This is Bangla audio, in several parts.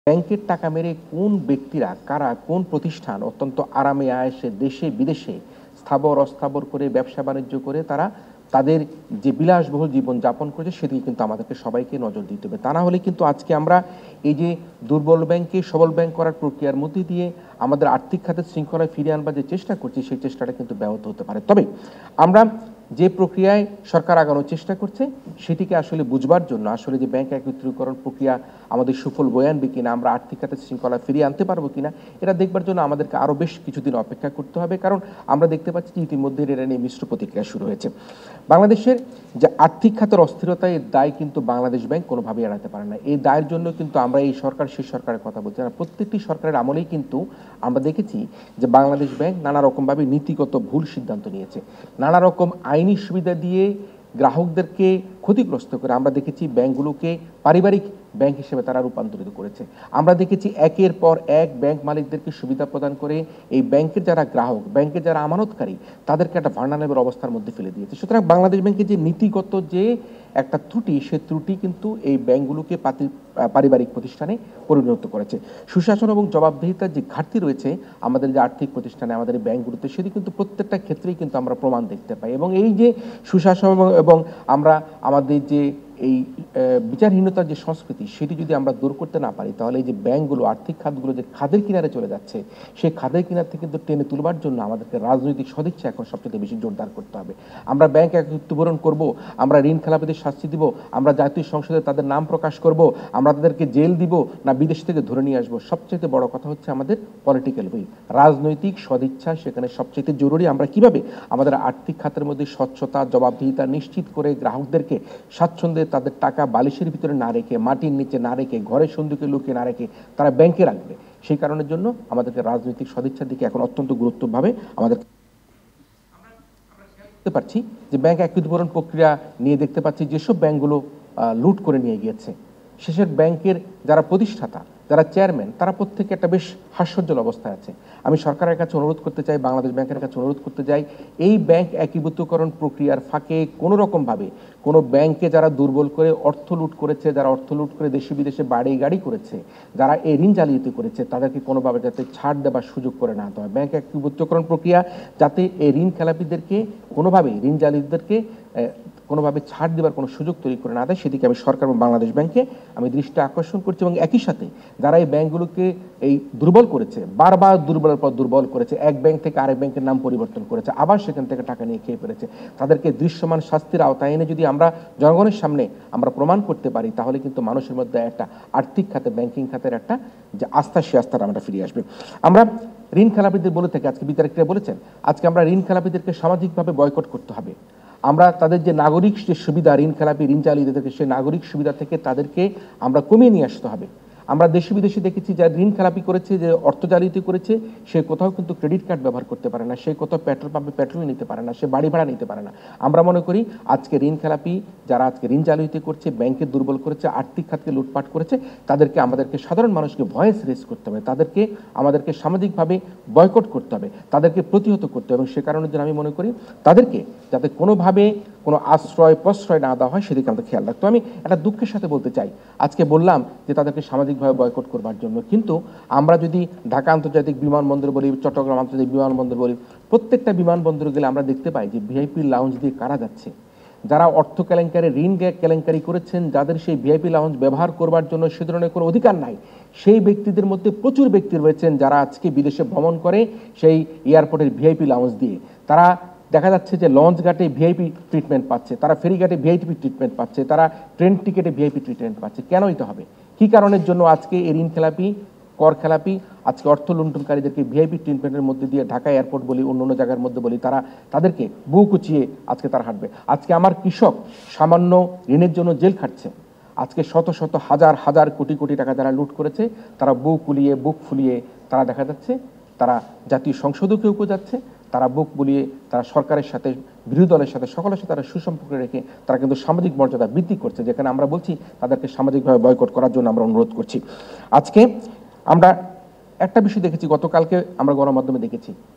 ব্যাংকের টাকা মেরে কোন ব্যক্তিরা, কারা, কোন প্রতিষ্ঠান অত্যন্ত আরামে আয়েসে দেশে বিদেশে স্থাবর অস্থাবর করে ব্যবসা বাণিজ্য করে তারা তাদের যে বিলাসবহুল জীবন যাপন করেছে সেদিকে কিন্তু আমাদেরকে সবাইকে নজর দিতে হবে। তা না হলে কিন্তু আজকে আমরা এই যে দুর্বল ব্যাংককে সবল ব্যাংক করার প্রক্রিয়ার মধ্যে দিয়ে আমাদের আর্থিক খাতের শৃঙ্খলায় ফিরিয়ে আনবার যে চেষ্টা করছি সেই চেষ্টাটা কিন্তু ব্যাহত হতে পারে। তবে আমরা যে প্রক্রিয়ায় সরকার আগানোর চেষ্টা করছে সেটিকে আসলে বুঝবার জন্য আসলে যে ব্যাংক একত্রীকরণ প্রক্রিয়া আমাদের সুফল বয়ে আনবে কিনা, আমরা আর্থিক খাতের শৃঙ্খলা ফিরিয়ে আনতে পারবো কিনা, এটা দেখবার জন্য আমাদেরকে আরও বেশ কিছুদিন অপেক্ষা করতে হবে। কারণ আমরা দেখতে পাচ্ছি যে ইতিমধ্যে এটা নিয়ে মিশ্র প্রতিক্রিয়া শুরু হয়েছে। বাংলাদেশের যে আর্থিক খাতের অস্থিরতা, এর দায় কিন্তু বাংলাদেশ ব্যাংক কোনোভাবেই এড়াতে পারে না। এই দায়ের জন্য কিন্তু আমরা এই সরকার সেই সরকারের কথা বলছি না, প্রত্যেকটি সরকারের আমলেই কিন্তু আমরা দেখেছি যে বাংলাদেশ ব্যাংক নানা রকমভাবে নীতিগত ভুল সিদ্ধান্ত নিয়েছে, নানা রকম আইনি সুবিধা দিয়ে গ্রাহকদেরকে ক্ষতিগ্রস্ত করে আমরা দেখেছি ব্যাংকগুলোকে পারিবারিক ব্যাংক হিসেবে তারা রূপান্তরিত করেছে। আমরা দেখেছি একের পর এক ব্যাংক মালিকদেরকে সুবিধা প্রদান করে এই ব্যাংকের যারা গ্রাহক, ব্যাংকের যারা আমানতকারী তাদেরকে একটা ভার্নারেবল অবস্থার মধ্যে ফেলে দিয়েছে। সুতরাং বাংলাদেশ ব্যাংকের যে নীতিগত যে একটা ত্রুটি, সে ত্রুটি কিন্তু এই ব্যাংকগুলোকে পারিবারিক প্রতিষ্ঠানে পরিণত করেছে। সুশাসন এবং জবাবদিহিতার যে ঘাটতি রয়েছে আমাদের যে আর্থিক প্রতিষ্ঠানে, আমাদের ব্যাংকগুলোতে, সেটি কিন্তু প্রত্যেকটা ক্ষেত্রেই কিন্তু আমরা প্রমাণ দেখতে পাই। এবং এই যে সুশাসন এবং আমরা আমাদের যে এই বিচারহীনতার যে সংস্কৃতি, সেটি যদি আমরা দূর করতে না পারি তাহলে এই যে ব্যাংকগুলো, আর্থিক খাতগুলো যে খাদের কিনারে চলে যাচ্ছে, সেই খাদের কিনার থেকে কিন্তু টেনে তুলবার জন্য আমাদেরকে রাজনৈতিক সদিচ্ছা এখন সবচেয়ে বেশি জোরদার করতে হবে। আমরা ব্যাংক একত্রীকরণ করব, আমরা ঋণ খেলাপিদের শাস্তি দিব, আমরা জাতীয় সংসদে তাদের নাম প্রকাশ করব, আমরা তাদেরকে জেল দিব, না বিদেশ থেকে ধরে নিয়ে আসবো, সবচেয়ে বড় কথা হচ্ছে আমাদের পলিটিক্যাল উইল, রাজনৈতিক সদিচ্ছা সেখানে সবচেয়ে জরুরি। আমরা কিভাবে আমাদের আর্থিক খাতের মধ্যে স্বচ্ছতা, জবাবদিহিতা নিশ্চিত করে গ্রাহকদেরকে স্বাচ্ছন্দ্যে তাদের টাকা বালিশের ভিতরে না রেখে, মাটির নিচে না রেখে, ঘরের সন্ধিকে লুকিয়ে না রেখে তারা ব্যাংকে রাখবে, সেই কারণের জন্য আমাদেরকে রাজনৈতিক সদিচ্ছার দিকে এখন অত্যন্ত গুরুত্বভাবে আমাদের দেখতে পাচ্ছি যে ব্যাংক একত্রীকরণ প্রক্রিয়া নিয়ে দেখতে পাচ্ছি যেসব ব্যাংকগুলো লুট করে নিয়ে গিয়েছে, শেষের ব্যাংকের যারা প্রতিষ্ঠাতা, যারা চেয়ারম্যান, তারা প্রত্যেকে একটা বেশ হাস্যোজ্জ্বল অবস্থায় আছে। আমি সরকারের কাছে অনুরোধ করতে চাই, বাংলাদেশ ব্যাংকের কাছে অনুরোধ করতে চাই, এই ব্যাংক একীভূতকরণ প্রক্রিয়ার ফাঁকে কোনো রকমভাবে কোনো ব্যাংকে যারা দুর্বল করে অর্থ লুট করেছে, যারা অর্থ লুট করে দেশে বিদেশে বাড়ি গাড়ি করেছে, যারা এই ঋণ জালিয়াতি করেছে, তাদেরকে কোনোভাবে যাতে ছাড় দেবার সুযোগ করে না দেওয়া হয়। ব্যাংক একীভূতকরণ প্রক্রিয়া যাতে এই ঋণ খেলাপিদেরকে কোনোভাবেই, ঋণ জালিয়াতিদেরকে কোনোভাবে ছাড় দেওয়ার কোনো সুযোগ তৈরি করে না দেয়, সেদিকে আমি সরকার এবং বাংলাদেশ ব্যাংকে আমি দৃষ্টি আকর্ষণ করছি। এবং একই সাথে যারা এই ব্যাংকগুলোকে এই দুর্বল করেছে, বারবার দুর্বলের পর দুর্বল করেছে, এক ব্যাংক থেকে আরেক ব্যাংকের নাম পরিবর্তন করেছে, আবার সেখান থেকে টাকা নিয়ে খেয়ে ফেলেছে, তাদেরকে দৃশ্যমান শাস্তির আওতায় এনে যদি আমরা জনগণের সামনে আমরা প্রমাণ করতে পারি, তাহলে কিন্তু মানুষের মধ্যে একটা আর্থিক খাতে, ব্যাংকিং খাতের একটা যে আস্থা, সে আস্থাটা আমরা ফিরিয়ে আসবে। আমরা ঋণ খেলাপিদের বলে থাকি, আজকে বিচারকরা বলেছেন, আজকে আমরা ঋণ খেলাপিদেরকে সামাজিকভাবে বয়কট করতে হবে। আমরা তাদের যে নাগরিক যে সুবিধা, ঋণ খেলাপি, ঋণ চালিয়েদেরকে সেই নাগরিক সুবিধা থেকে তাদেরকে আমরা কমিয়ে নিয়ে আসতে হবে। আমরা দেশে বিদেশে দেখেছি যারা ঋণ খেলাপি করেছে, যে অর্থ জালিয়াতি করেছে, সে কোথাও কিন্তু ক্রেডিট কার্ড ব্যবহার করতে পারে না, সে কোথাও পেট্রোল পাম্পে পেট্রোল নিতে পারে না, সে বাড়ি ভাড়া নিতে পারে না। আমরা মনে করি আজকে ঋণ খেলাপি যারা আজকে ঋণ জালিয়াতি করছে, ব্যাংকে দুর্বল করেছে, আর্থিক খাতকে লুটপাট করেছে, তাদেরকে আমাদেরকে সাধারণ মানুষকে ভয়েস রেজ করতে হবে, তাদেরকে আমাদেরকে সামাজিকভাবে বয়কট করতে হবে, তাদেরকে প্রতিহত করতে হবে। এবং সে কারণের জন্য আমি মনে করি তাদেরকে যাতে কোনোভাবে কোনো আশ্রয় প্রশ্রয় না দেওয়া হয় সেদিকে আমাদের খেয়াল রাখতে। আমি একটা দুঃখের সাথে বলতে চাই, আজকে বললাম যে তাদেরকে সামাজিকভাবে বয়কট করবার জন্য, কিন্তু আমরা যদি ঢাকা আন্তর্জাতিক বিমানবন্দর বলি, চট্টগ্রাম আন্তর্জাতিক বিমানবন্দর বলি, প্রত্যেকটা বিমানবন্দরে গেলে আমরা দেখতে পাই যে ভিআইপি লাউঞ্জ দিয়ে কারা যাচ্ছে, যারা অর্থ কেলেঙ্কারি, ঋণ কেলেঙ্কারি করেছেন, যাদের সেই ভিআইপি লাউঞ্জ ব্যবহার করবার জন্য সে ধরনের কোনো অধিকার নাই, সেই ব্যক্তিদের মধ্যে প্রচুর ব্যক্তি রয়েছেন যারা আজকে বিদেশে ভ্রমণ করে সেই এয়ারপোর্টের ভিআইপি লাউঞ্জ দিয়ে। তারা দেখা যাচ্ছে যে লঞ্চ ঘাটে ভিআইপি ট্রিটমেন্ট পাচ্ছে, তারা ফেরিঘাটে ভিআইপি ট্রিটমেন্ট পাচ্ছে, তারা ট্রেন টিকেটে ভিআইপি ট্রিটমেন্ট পাচ্ছে। কেন এটা হবে? কী কারণের জন্য আজকে এই ঋণ খেলাপি, কর খেলাপি, আজকে অর্থ লুণ্ঠনকারীদেরকে ভিআইপি ট্রিটমেন্টের মধ্যে দিয়ে ঢাকা এয়ারপোর্ট বলি, অন্য অন্য জায়গার মধ্যে বলি, তাদেরকে বুক উঁচিয়ে আজকে তারা হাঁটবে। আজকে আমার কৃষক সামান্য ঋণের জন্য জেল খাটছে, আজকে শত শত হাজার হাজার কোটি কোটি টাকা যারা লুট করেছে, তারা বুক ফুলিয়ে তারা দেখা যাচ্ছে তারা জাতীয় সংসদও কেউ যাচ্ছে, তারা বুক বুলিয়ে তারা সরকারের সাথে, বিরোধী দলের সাথে, সকলের সাথে তারা সুসম্পর্ক রেখে তারা কিন্তু সামাজিক মর্যাদা বৃদ্ধি করছে, যেখানে আমরা বলছি তাদেরকে সামাজিকভাবে বয়কট করার জন্য আমরা অনুরোধ করছি। আজকে আমরা একটা বিষয় দেখেছি, গতকালকে আমরা গণমাধ্যমে দেখেছি,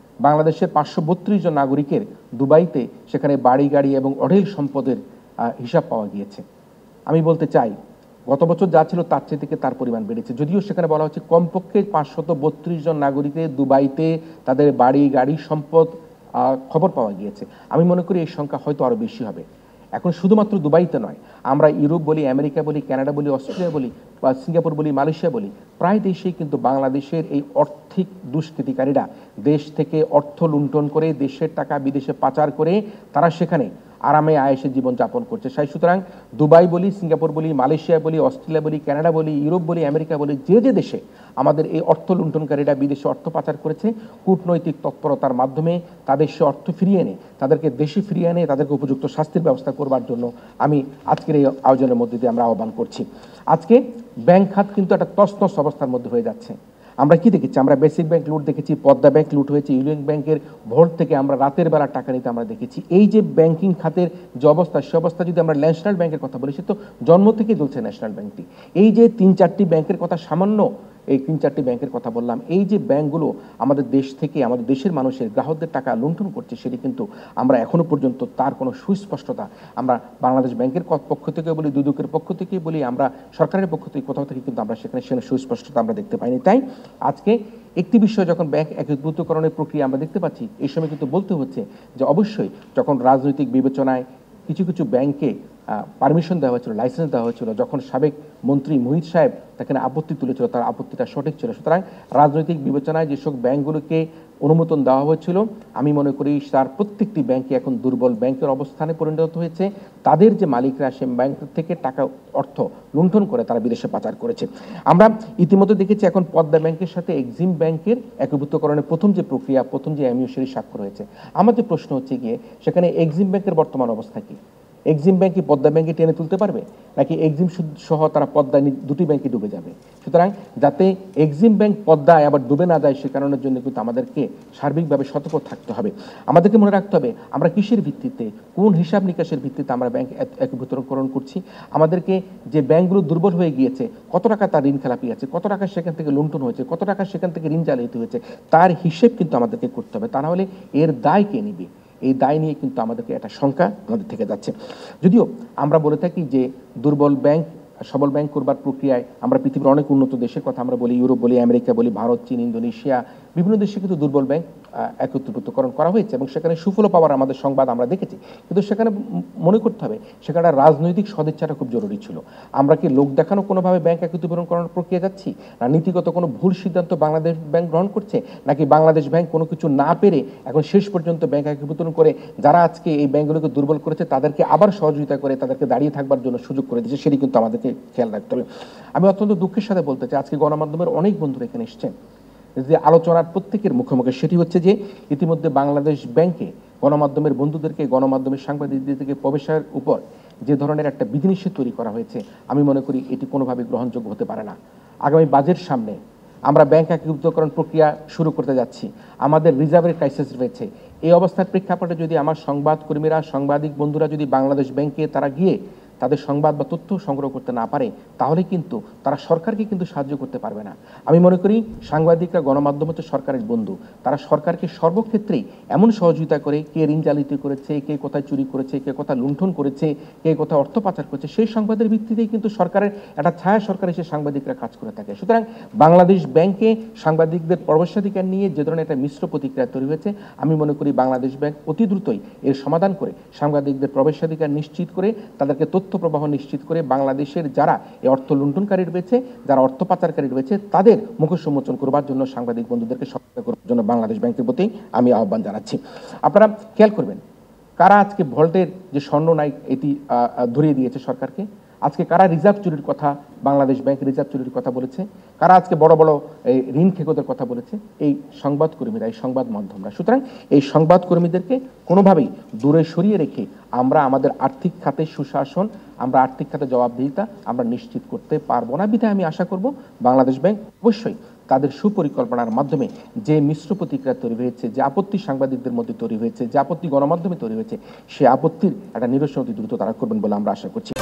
বাংলাদেশের 532 জন নাগরিকের দুবাইতে সেখানে বাড়ি গাড়ি এবং অঢেল সম্পদের হিসাব পাওয়া গিয়েছে। আমি বলতে চাই গত বছর যা ছিল তার চেয়ে থেকে তার পরিমাণ বেড়েছে। যদিও সেখানে বলা হচ্ছে কমপক্ষে 532 জন নাগরিকের দুবাইতে তাদের বাড়ি গাড়ি সম্পদ খবর পাওয়া গিয়েছে। আমি মনে করি এই সংখ্যা হয়তো আরো বেশি হবে। এখন শুধুমাত্র দুবাইতে নয়, আমরা ইউরোপ বলি, আমেরিকা বলি, কানাডা বলি, অস্ট্রেলিয়া বলি, বা সিঙ্গাপুর বলি, মালয়েশিয়া বলি, প্রায় দেশেই কিন্তু বাংলাদেশের এই আর্থিক দুষ্কৃতিকারীরা দেশ থেকে অর্থ লুণ্ঠন করে দেশের টাকা বিদেশে পাচার করে তারা সেখানে আরামে আয়েসে জীবনযাপন করছে। সুতরাং দুবাই বলি, সিঙ্গাপুর বলি, মালয়েশিয়া বলি, অস্ট্রেলিয়া বলি, কানাডা বলি, ইউরোপ বলি, আমেরিকা বলি, যে যে দেশে আমাদের এই অর্থ লুণ্ঠনকারীরা বিদেশে অর্থ পাচার করেছে, কূটনৈতিক তৎপরতার মাধ্যমে তাদের সে অর্থ ফিরিয়ে এনে তাদেরকে দেশে ফিরিয়ে এনে তাদেরকে উপযুক্ত শাস্তির ব্যবস্থা করবার জন্য আমি আজকের এই আয়োজনের মধ্যে দিয়ে আমরা আহ্বান করছি। আজকে ব্যাংক খাত কিন্তু একটা তছনছ অবস্থার মধ্যে হয়ে যাচ্ছে। আমরা কি দেখেছি? আমরা বেসিক ব্যাংক লুট দেখেছি, পদ্মা ব্যাংক লুট হয়েছে, ইউনিয়ন ব্যাংকের ভোট থেকে আমরা রাতের বেলা টাকা নিতে আমরা দেখেছি। এই যে ব্যাংকিং খাতের যে অবস্থা, সে অবস্থা যদি আমরা ন্যাশনাল ব্যাংকের কথা বলি, সে তো জন্ম থেকেই চলছে ন্যাশনাল ব্যাংকটি। এই যে 3-4টি ব্যাংকের কথা, সামান্য এই 3-4টি ব্যাংকের কথা বললাম, এই যে ব্যাংকগুলো আমাদের দেশ থেকে আমাদের দেশের মানুষের গ্রাহকদের টাকা লুণ্ঠন করছে, সেটি কিন্তু আমরা এখনো পর্যন্ত তার কোনো সুস্পষ্টতা আমরা বাংলাদেশ ব্যাংকের পক্ষ থেকে বলি, দুদকের পক্ষ থেকে বলি, আমরা সরকারের পক্ষ থেকে কোথাও থেকে কিন্তু আমরা সেখানে সুস্পষ্টতা আমরা দেখতে পাইনি। তাই আজকে একটি বিষয় যখন ব্যাংক একীভূতকরণের প্রক্রিয়া আমরা দেখতে পাচ্ছি, এই সময় কিন্তু বলতে হচ্ছে যে অবশ্যই যখন রাজনৈতিক বিবেচনায় কিছু কিছু ব্যাংকে পারমিশন দেওয়া হয়েছিল, লাইসেন্স দেওয়া হয়েছিল, যখন সাবেক মন্ত্রী মুহিত সাহেব সেখানে আপত্তি তুলেছিল, তার আপত্তিটা সঠিক ছিল। সুতরাং রাজনৈতিক বিবেচনায় যেসব ব্যাংকগুলোকে অনুমোদন দেওয়া হয়েছিল, আমি মনে করি তার প্রত্যেকটি ব্যাংকে এখন দুর্বল ব্যাংকের অবস্থানে পরিণত হয়েছে। তাদের যে মালিকরা সে ব্যাংক থেকে টাকা অর্থ লুণ্ঠন করে তারা বিদেশে পাচার করেছে। আমরা ইতিমধ্যে দেখেছি এখন পদ্মা ব্যাংকের সাথে এক্সিম ব্যাংকের একীভূতকরণের প্রথম যে প্রক্রিয়া, প্রথম যে এমইউ সেটি স্বাক্ষর হয়েছে। আমাদের প্রশ্ন হচ্ছে গিয়ে সেখানে এক্সিম ব্যাংকের বর্তমান অবস্থা কি? এক্সিম ব্যাংক কি পদ্মা ব্যাংকে টেনে তুলতে পারবে, নাকি এক্সিম সহ তারা পদ্মা দুটি ব্যাংকে ডুবে যাবে? সুতরাং যাতে এক্সিম ব্যাংক পদ্মায় আবার ডুবে না যায় সে কারণের জন্য কিন্তু আমাদেরকে সার্বিকভাবে সতর্ক থাকতে হবে। আমাদেরকে মনে রাখতে হবে আমরা কিসের ভিত্তিতে, কোন হিসাব নিকাশের ভিত্তিতে আমরা ব্যাংক একীভূতকরণ করছি। আমাদেরকে যে ব্যাংকগুলো দুর্বল হয়ে গিয়েছে, কত টাকা তার ঋণ খেলাপি আছে, কত টাকা সেখান থেকে লুণ্ঠন হয়েছে, কত টাকা সেখান থেকে ঋণ জালিয়াতি হয়েছে, তার হিসেব কিন্তু আমাদেরকে করতে হবে। তা না হলে এর দায় কে নিবে? এই দায় নিয়ে কিন্তু আমাদেরকে একটা শঙ্কা আমাদের থেকে যাচ্ছে। যদিও আমরা বলে থাকি যে দুর্বল ব্যাংক সবল ব্যাংক করবার প্রক্রিয়ায় আমরা পৃথিবীর অনেক উন্নত দেশের কথা আমরা বলি, ইউরোপ বলি, আমেরিকা বলি, ভারত, চীন, ইন্দোনেশিয়া, বিভিন্ন দেশে কিন্তু দুর্বল ব্যাংক একত্রীভূতকরণ করা হয়েছে এবং সেখানে সুফল পাওয়ার আমাদের সংবাদ আমরা দেখেছি। কিন্তু সেখানে মনে করতে হবে সেখানে রাজনৈতিক সদিচ্ছাটা খুব জরুরি ছিল। আমরা কি লোক দেখানো কোনোভাবে ব্যাংক একত্রীভূতকরণ করার প্রক্রিয়া যাচ্ছি, না নীতিগত কোনো ভুল সিদ্ধান্ত বাংলাদেশ ব্যাংক গ্রহণ করছে, নাকি বাংলাদেশ ব্যাংক কোনো কিছু না পেরে এখন শেষ পর্যন্ত ব্যাংক একীভূতকরণ করে যারা আজকে এই ব্যাংকগুলোকে দুর্বল করেছে তাদেরকে আবার সহযোগিতা করে তাদেরকে দাঁড়িয়ে থাকবার জন্য সুযোগ করে দিচ্ছে? সেটি কিন্তু আমাদেরকে খেয়াল রাখতে হবে। আমি অত্যন্ত দুঃখের সাথে বলতে চাই, আজকে গণমাধ্যমের অনেক বন্ধুরা এখানে এসছেন, যে আলোচনার প্রত্যেকের মুখে মুখে সেটি হচ্ছে যে ইতিমধ্যে বাংলাদেশ ব্যাংকে গণমাধ্যমের বন্ধুদেরকে, গণমাধ্যমের সাংবাদিকদেরকে প্রবেশের উপর যে ধরনের একটা বিধিনিষেধ তৈরি করা হয়েছে, আমি মনে করি এটি কোনোভাবে গ্রহণযোগ্য হতে পারে না। আগামী বাজেট সামনে, আমরা ব্যাংক একীভূতকরণ প্রক্রিয়া শুরু করতে যাচ্ছি, আমাদের রিজার্ভের ক্রাইসিস রয়েছে। এই অবস্থার প্রেক্ষাপটে যদি আমার সংবাদকর্মীরা, সাংবাদিক বন্ধুরা যদি বাংলাদেশ ব্যাংকে তারা গিয়ে তাদের সংবাদ বা তথ্য সংগ্রহ করতে না পারে, তাহলে কিন্তু তারা সরকারকে কিন্তু সাহায্য করতে পারবে না। আমি মনে করি সাংবাদিকরা, গণমাধ্যম হচ্ছে সরকারের বন্ধু, তারা সরকারকে সর্বক্ষেত্রেই এমন সহযোগিতা করে, কে ঋণ জালিয়াতি করেছে, কে কোথায় চুরি করেছে, কে কোথায় লুণ্ঠন করেছে, কে কোথায় অর্থ পাচার করেছে, সেই সংবাদের ভিত্তিতেই কিন্তু সরকারের একটা ছায়া সরকার এসে সাংবাদিকরা কাজ করে থাকে। সুতরাং বাংলাদেশ ব্যাংকে সাংবাদিকদের প্রবেশাধিকার নিয়ে যে ধরনের একটা মিশ্র প্রতিক্রিয়া তৈরি হয়েছে, আমি মনে করি বাংলাদেশ ব্যাংক অতি দ্রুতই এর সমাধান করে সাংবাদিকদের প্রবেশাধিকার নিশ্চিত করে, তাদেরকে তথ্য প্রবাহ নিশ্চিত করে, বাংলাদেশের যারা এই অর্থ লুণ্ঠনকারী রয়েছে, যারা অর্থ পাচারকারী রয়েছে, তাদের মুখোশ উন্মোচন করবার জন্য সাংবাদিক বন্ধুদেরকে সহায়তা করার জন্য বাংলাদেশ ব্যাংকের প্রতি আমি আহ্বান জানাচ্ছি। আপনারা খেয়াল করবেন, কারা আজকে ভল্টের যে স্বর্ণ নাই এটি ধরিয়ে দিয়েছে সরকারকে, আজকে কারা রিজার্ভ চুরির কথা, বাংলাদেশ ব্যাংক রিজার্ভ চুরির কথা বলেছে, কারা আজকে বড় বড় এই ঋণ খেকোদের কথা বলেছে, এই সংবাদকর্মীরা, এই সংবাদ মাধ্যমরা। সুতরাং এই সংবাদকর্মীদেরকে কোনোভাবেই দূরে সরিয়ে রেখে আমরা আমাদের আর্থিক খাতে সুশাসন, আমরা আর্থিক খাতে জবাবদিহিতা আমরা নিশ্চিত করতে পারবো না। বিধায় আমি আশা করব বাংলাদেশ ব্যাংক অবশ্যই তাদের সুপরিকল্পনার মাধ্যমে যে মিশ্র প্রতিক্রিয়া তৈরি হয়েছে, যে আপত্তি সাংবাদিকদের মধ্যে তৈরি হয়েছে, যে আপত্তি গণমাধ্যমে তৈরি হয়েছে, সে আপত্তির একটা নিরসন অতি দ্রুত তারা করবেন বলে আমরা আশা করছি।